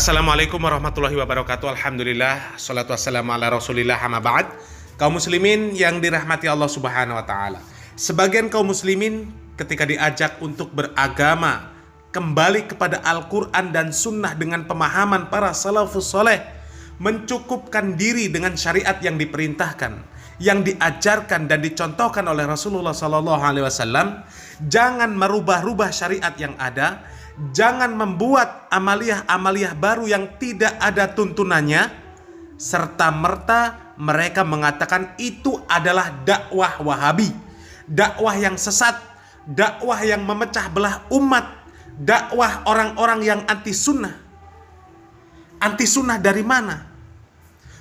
Assalamualaikum warahmatullahi wabarakatuh. Alhamdulillah, salatu wassalamu ala rasulillah, amma ba'd. Kaum muslimin yang dirahmati Allah subhanahu wa ta'ala, sebagian kaum muslimin ketika diajak untuk beragama kembali kepada Al-Quran dan Sunnah dengan pemahaman para salafus soleh, mencukupkan diri dengan syariat yang diperintahkan, yang diajarkan dan dicontohkan oleh Rasulullah SAW. Jangan merubah-rubah syariat yang ada, jangan membuat amaliyah-amaliyah baru yang tidak ada tuntunannya, serta merta mereka mengatakan itu adalah dakwah Wahabi, dakwah yang sesat, dakwah yang memecah belah umat, dakwah orang-orang yang anti sunnah. Anti sunnah dari mana?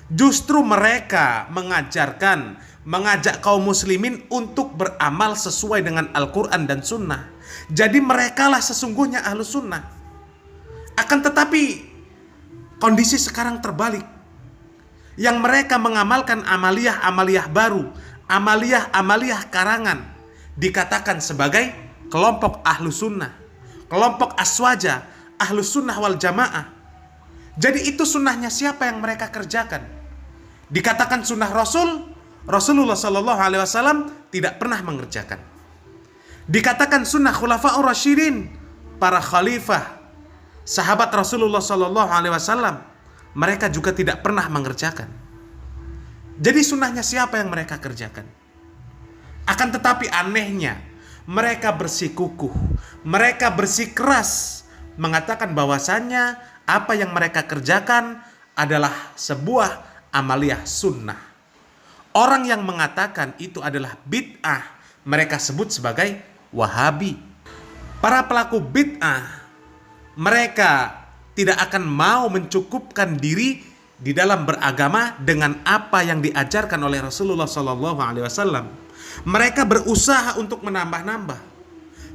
Justru mereka mengajak kaum muslimin untuk beramal sesuai dengan Al-Quran dan Sunnah. Jadi merekalah sesungguhnya Ahlus Sunnah. Akan tetapi kondisi sekarang terbalik. Yang mereka mengamalkan amaliyah-amaliyah baru, amaliyah-amaliyah karangan, dikatakan sebagai kelompok Ahlus Sunnah, kelompok aswaja, Ahlus Sunnah wal Jamaah. Jadi itu sunnahnya siapa yang mereka kerjakan? Dikatakan sunnah Rasulullah SAW tidak pernah mengerjakan. Dikatakan sunnah Khulafaur Rasyidin, para khalifah, sahabat Rasulullah SAW, mereka juga tidak pernah mengerjakan. Jadi sunnahnya siapa yang mereka kerjakan? Akan tetapi anehnya, mereka bersikukuh, mereka bersikeras mengatakan bahwasannya apa yang mereka kerjakan adalah sebuah amaliyah sunnah. Orang yang mengatakan itu adalah bid'ah, mereka sebut sebagai Wahabi. Para pelaku bid'ah, mereka tidak akan mau mencukupkan diri di dalam beragama dengan apa yang diajarkan oleh Rasulullah SAW. Mereka berusaha untuk menambah-nambah,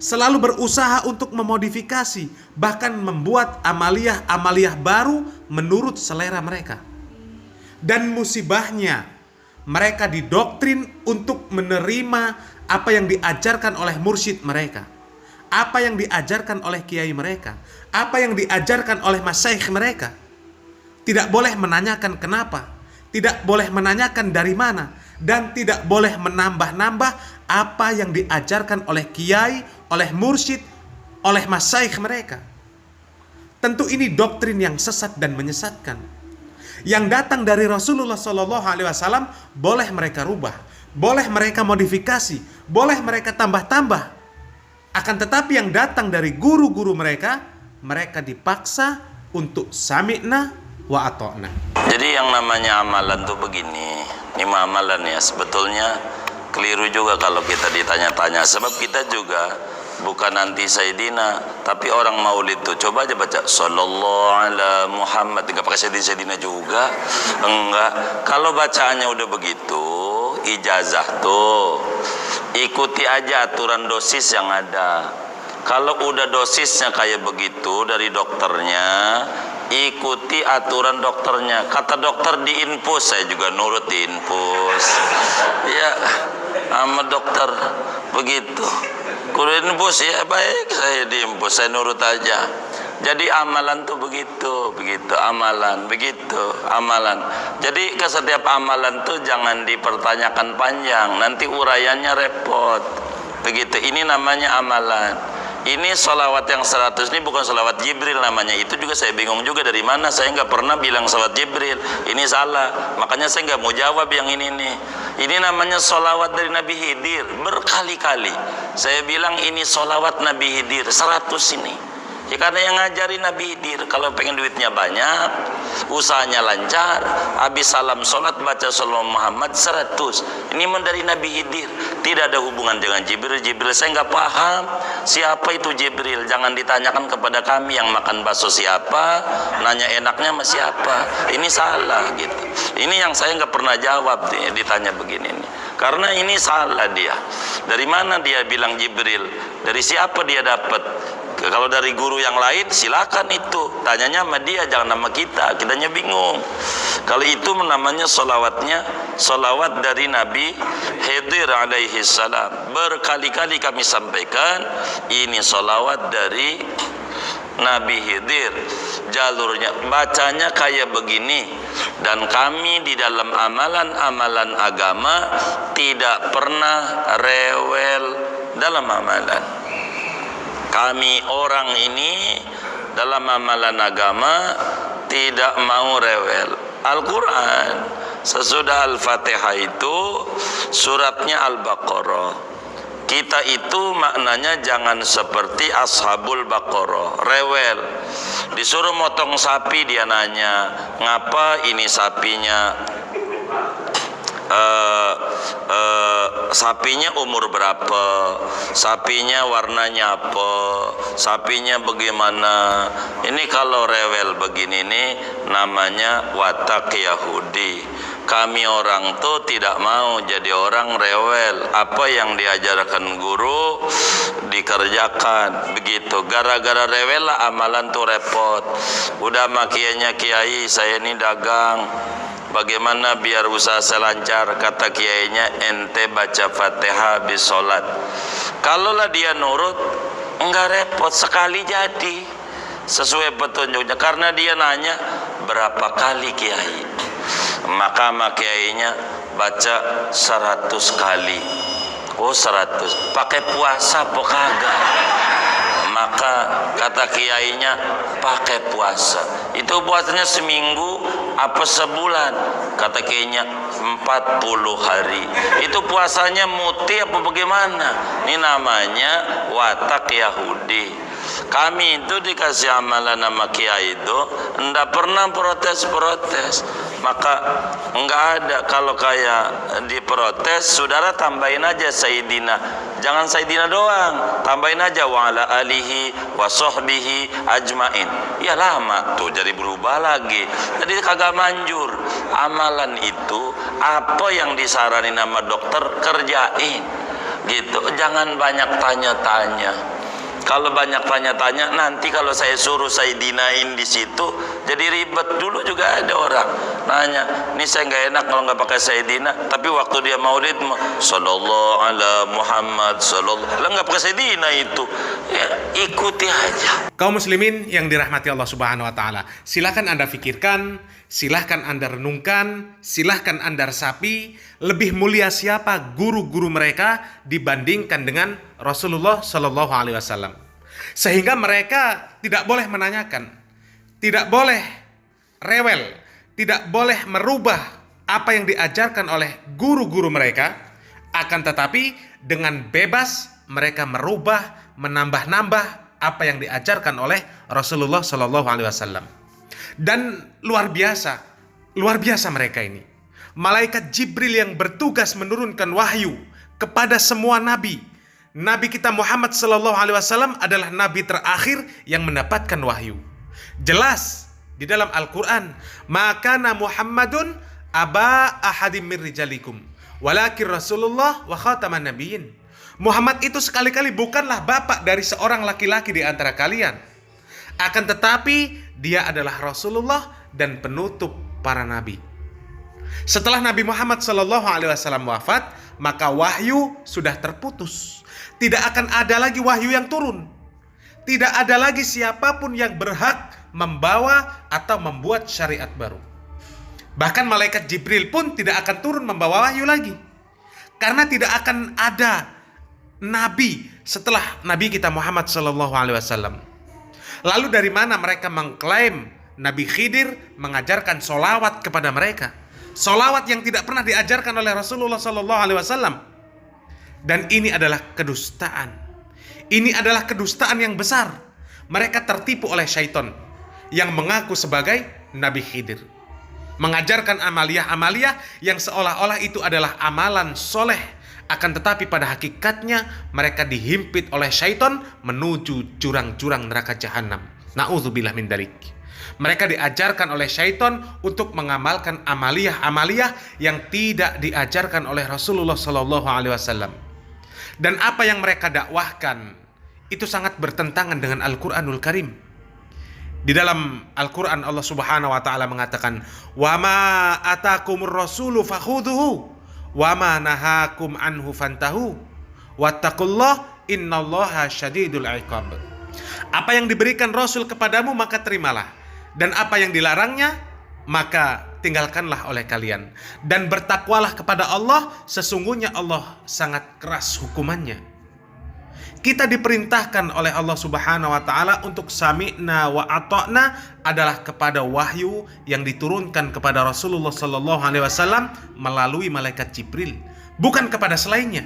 selalu berusaha untuk memodifikasi, bahkan membuat amaliyah-amaliyah baru menurut selera mereka. Dan musibahnya, mereka didoktrin untuk menerima apa yang diajarkan oleh mursyid mereka, apa yang diajarkan oleh kiai mereka, apa yang diajarkan oleh masyaikh mereka. Tidak boleh menanyakan kenapa, tidak boleh menanyakan dari mana, dan tidak boleh menambah-nambah apa yang diajarkan oleh kiai, oleh mursyid, oleh masyaikh mereka. Tentu ini doktrin yang sesat dan menyesatkan. Yang datang dari Rasulullah SAW boleh mereka rubah, boleh mereka modifikasi, boleh mereka tambah-tambah. Akan tetapi yang datang dari guru-guru mereka, mereka dipaksa untuk sami'na wa ata'na. Jadi yang namanya amalan tuh begini, ini amalan ya, sebetulnya keliru juga kalau kita ditanya-tanya. Sebab kita juga bukan anti Sayyidina, tapi orang maulid tuh coba aja baca sallallahu ala Muhammad, enggak pakai Sayyidina juga, enggak. Kalau bacaannya udah begitu, ijazah tuh ikuti aja aturan dosis yang ada. Kalau udah dosisnya kayak begitu dari dokternya, ikuti aturan dokternya. Kata dokter diinfus, saya juga nurut diinfus. Ya, sama dokter begitu. Kalau infus ya baik, saya diinfus, saya nurut aja. Jadi amalan tuh begitu amalan, begitu amalan. Jadi ke setiap amalan tuh jangan dipertanyakan panjang, nanti uraiannya repot. Begitu, ini namanya amalan. Ini sholawat yang 100 ini bukan sholawat Jibril namanya. Itu juga saya bingung juga dari mana. Saya nggak pernah bilang sholawat Jibril. Ini salah. Makanya saya nggak mau jawab yang ini nih. Ini namanya sholawat dari Nabi Khidir. Berkali-kali saya bilang ini sholawat Nabi Khidir 100 ini. Ya karena yang ngajari Nabi Khidir, kalau pengen duitnya banyak, usahanya lancar, habis salam sholat baca sallallahu Muhammad 100. Ini dari Nabi Khidir, tidak ada hubungan dengan Jibril. Saya nggak paham siapa itu Jibril. Jangan ditanyakan kepada kami yang makan bakso siapa, nanya enaknya sama siapa. Ini salah gitu. Ini yang saya nggak pernah jawab ditanya begini nih. Karena ini salah dia. Dari mana dia bilang Jibril? Dari siapa dia dapat? Kalau dari guru yang lain silakan itu, tanyanya sama dia, jangan sama kita, kitanya bingung. Kalau itu namanya solawat dari Nabi Khidir alaihi salam. Berkali-kali kami sampaikan ini solawat dari Nabi Khidir, jalurnya bacanya kayak begini. Dan kami di dalam amalan-amalan agama tidak pernah rewel dalam amalan. Kami orang ini dalam amalan agama tidak mau rewel. Al-Quran sesudah Al-Fatihah itu suratnya Al-Baqarah. Kita itu maknanya jangan seperti Ashabul Baqarah, rewel. Disuruh motong sapi dia nanya, ngapa ini sapinya? Sapinya umur berapa? Sapinya warnanya apa? Sapinya bagaimana? Ini kalau rewel begini nih namanya watak Yahudi. Kami orang tuh tidak mau jadi orang rewel. Apa yang diajarkan guru dikerjakan begitu. Gara-gara rewel lah amalan tuh repot. Udah makianya kiai, saya ini dagang, bagaimana biar usaha saya lancar? Kata kiainya, ente baca Fatihah habis sholat. Kalaulah dia nurut, enggak repot, sekali jadi sesuai petunjuknya. Karena dia nanya, berapa kali kiai? Maka kiainya baca 100 kali. Oh 100, pakai puasa apa kagak? Maka kata kiainya, pakai puasa. Itu puasanya seminggu apa sebulan? Kata kiainya 40 hari. Itu puasanya muti apa bagaimana? Ini namanya watak Yahudi. Kami itu dikasih amalan nama kiai itu enggak pernah protes-protes. Maka enggak ada. Kalau kayak diprotes, saudara tambahin aja Sayyidina. Jangan Sayyidina doang, tambahin aja wa ala alihi wa sahbihi ajmain. Ya lama tuh jadi berubah lagi. Jadi kagak manjur. Amalan itu apa yang disaranin nama dokter kerjain. Gitu. Jangan banyak tanya-tanya. Kalau banyak tanya-tanya, nanti kalau saya suruh saya dinain di situ, jadi ribet. Dulu juga ada orang nanya, ini saya nggak enak kalau nggak pakai Sayyidina, tapi waktu dia maulid, sallallahu ala Muhammad sallallahu, lah nggak pakai Sayyidina itu, ya ikuti aja. Kaum muslimin yang dirahmati Allah Subhanahu Wa Taala, silahkan Anda pikirkan, silahkan Anda renungkan, silahkan Anda resapi, lebih mulia siapa guru-guru mereka dibandingkan dengan Rasulullah Shallallahu Alaihi Wasallam, sehingga mereka tidak boleh menanyakan, tidak boleh rewel, tidak boleh merubah apa yang diajarkan oleh guru-guru mereka, akan tetapi dengan bebas mereka merubah, menambah-nambah apa yang diajarkan oleh Rasulullah Shallallahu Alaihi Wasallam. Dan luar biasa mereka ini. Malaikat Jibril yang bertugas menurunkan wahyu kepada semua nabi. Nabi kita Muhammad sallallahu alaihi wasallam adalah nabi terakhir yang mendapatkan wahyu. Jelas di dalam Al-Qur'an, "Maka Muhammadun aba ahadim min rijalikum, walakin Rasulullah wa khataman nabiyyin." Muhammad itu sekali-kali bukanlah bapak dari seorang laki-laki di antara kalian. Akan tetapi dia adalah Rasulullah dan penutup para nabi. Setelah Nabi Muhammad SAW wafat, maka wahyu sudah terputus. Tidak akan ada lagi wahyu yang turun. Tidak ada lagi siapapun yang berhak membawa atau membuat syariat baru. Bahkan malaikat Jibril pun tidak akan turun membawa wahyu lagi. Karena tidak akan ada nabi setelah Nabi kita Muhammad SAW. Lalu dari mana mereka mengklaim Nabi Khidir mengajarkan solawat kepada mereka? Solawat yang tidak pernah diajarkan oleh Rasulullah SAW. Dan ini adalah kedustaan. Ini adalah kedustaan yang besar. Mereka tertipu oleh syaitan yang mengaku sebagai Nabi Khidir, mengajarkan amaliyah-amaliyah yang seolah-olah itu adalah amalan soleh. Akan tetapi pada hakikatnya mereka dihimpit oleh syaitan menuju jurang-jurang neraka jahanam. Na'udzubillah min dzalik. Mereka diajarkan oleh syaitan untuk mengamalkan amaliyah-amaliyah yang tidak diajarkan oleh Rasulullah SAW. Dan apa yang mereka dakwahkan itu sangat bertentangan dengan Al-Quranul Karim. Di dalam Al-Quran Allah Subhanahu wa Ta'ala mengatakan, "Wa ma atakumur rasulu fakhudhuhu wa ma nahakum anhu fantahu wattaqullah innallaha syadidul iqab." Apa yang diberikan Rasul kepadamu maka terimalah, dan apa yang dilarangnya maka tinggalkanlah oleh kalian. Dan bertakwalah kepada Allah, sesungguhnya Allah sangat keras hukumannya. Kita diperintahkan oleh Allah Subhanahu wa taala untuk sami'na wa ata'na adalah kepada wahyu yang diturunkan kepada Rasulullah sallallahu alaihi wasallam melalui malaikat Jibril, bukan kepada selainnya.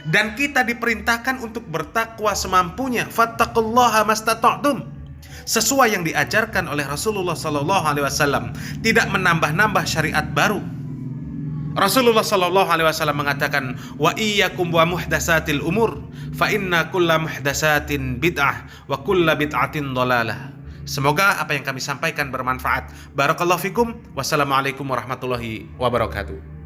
Dan kita diperintahkan untuk bertakwa semampunya, fattaqullaha mastata'tum, sesuai yang diajarkan oleh Rasulullah sallallahu alaihi wasallam, tidak menambah-nambah syariat baru. Rasulullah sallallahu alaihi wasallam mengatakan, wa iyyakum wa muhdatsatil umur fa inna kulla muhdatsatin bid'ah wa kulla bid'atin dhalalah. Semoga apa yang kami sampaikan bermanfaat. Barakallahu fikum. Wassalamualaikum warahmatullahi wabarakatuh.